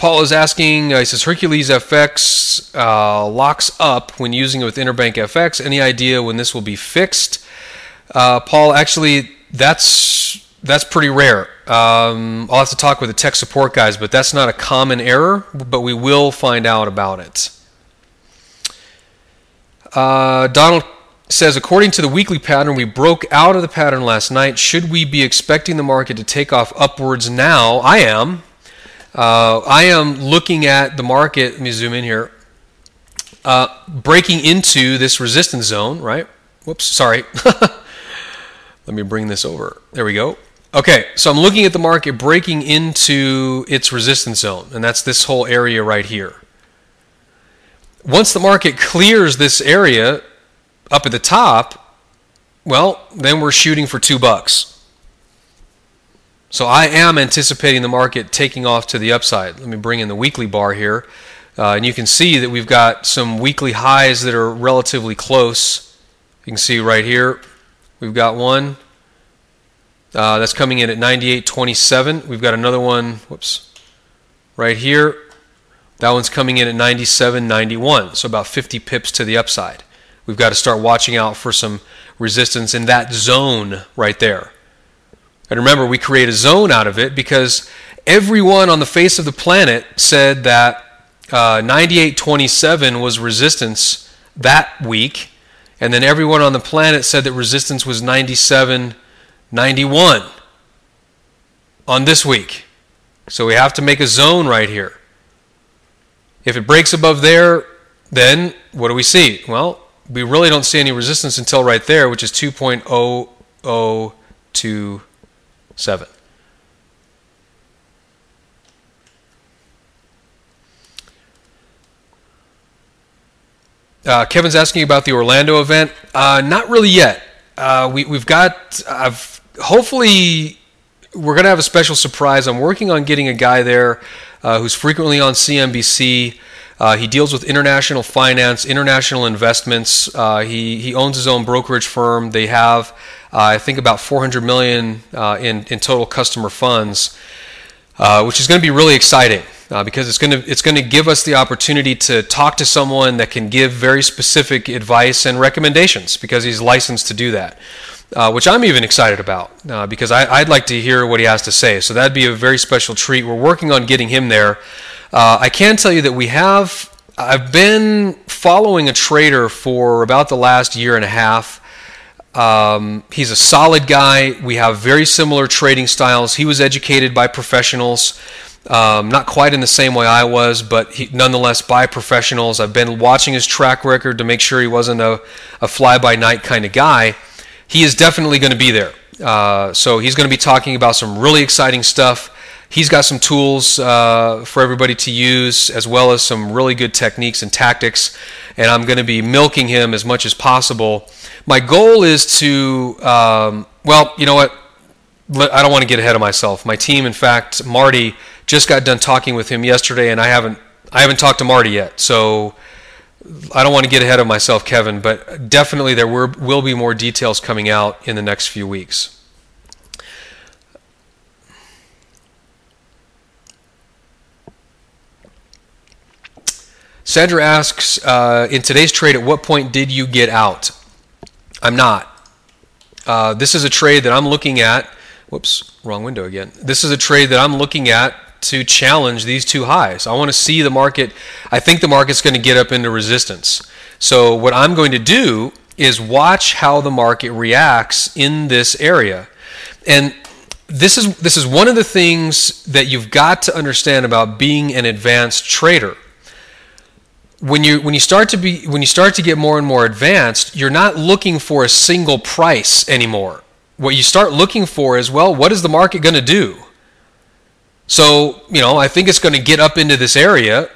Paul is asking, he says, Hercules FX locks up when using it with interbank FX. Any idea when this will be fixed? Paul, actually, that's pretty rare. I'll have to talk with the tech support guys, but that's not a common error, but we will find out about it. Donald says, according to the weekly pattern, we broke out of the pattern last night. Should we be expecting the market to take off upwards now? I am. I am looking at the market, let me zoom in here, breaking into this resistance zone, right? Whoops, sorry. Let me bring this over. There we go. Okay, so I'm looking at the market breaking into its resistance zone, and that's this whole area right here. Once the market clears this area up at the top, well, then we're shooting for $2. So I am anticipating the market taking off to the upside. Let me bring in the weekly bar here. And you can see that we've got some weekly highs that are relatively close. You can see right here, we've got one that's coming in at 98.27. We've got another one, whoops, right here. That one's coming in at 97.91, so about 50 pips to the upside. We've got to start watching out for some resistance in that zone right there. And remember, we create a zone out of it because everyone on the face of the planet said that 98.27 was resistance that week, and then everyone on the planet said that resistance was 97.91 on this week. So we have to make a zone right here. If it breaks above there, then what do we see? Well, we really don't see any resistance until right there, which is 2.0027. Kevin's asking about the Orlando event. Not really yet. We've got, hopefully we're going to have a special surprise. I'm working on getting a guy there who's frequently on CNBC. He deals with international finance, international investments. He owns his own brokerage firm. They have, I think, about $400 million in total customer funds, which is going to be really exciting because it's going to give us the opportunity to talk to someone that can give very specific advice and recommendations because he's licensed to do that, which I'm even excited about because I'd like to hear what he has to say. So that'd be a very special treat. We're working on getting him there. I can tell you that I've been following a trader for about the last year and a half. He's a solid guy. We have very similar trading styles. He was educated by professionals, not quite in the same way I was, but nonetheless by professionals. I've been watching his track record to make sure he wasn't a fly-by-night kind of guy. He is definitely going to be there. So he's going to be talking about some really exciting stuff. He's got some tools for everybody to use, as well as some really good techniques and tactics, and I'm going to be milking him as much as possible. My goal is to, well, you know what, I don't want to get ahead of myself. My team, in fact, Marty, just got done talking with him yesterday, and I haven't talked to Marty yet, so I don't want to get ahead of myself, Kevin, but definitely there will be more details coming out in the next few weeks. Sandra asks, in today's trade, at what point did you get out? I'm not. This is a trade that I'm looking at. Whoops, wrong window again. This is a trade that I'm looking at to challenge these two highs. I want to see the market. I think the market's going to get up into resistance. So what I'm going to do is watch how the market reacts in this area. And this is one of the things that you've got to understand about being an advanced trader. When you start to get more and more advanced, you're not looking for a single price anymore. What you start looking for is, well, what is the market going to do? So, you know, I think it's going to get up into this area.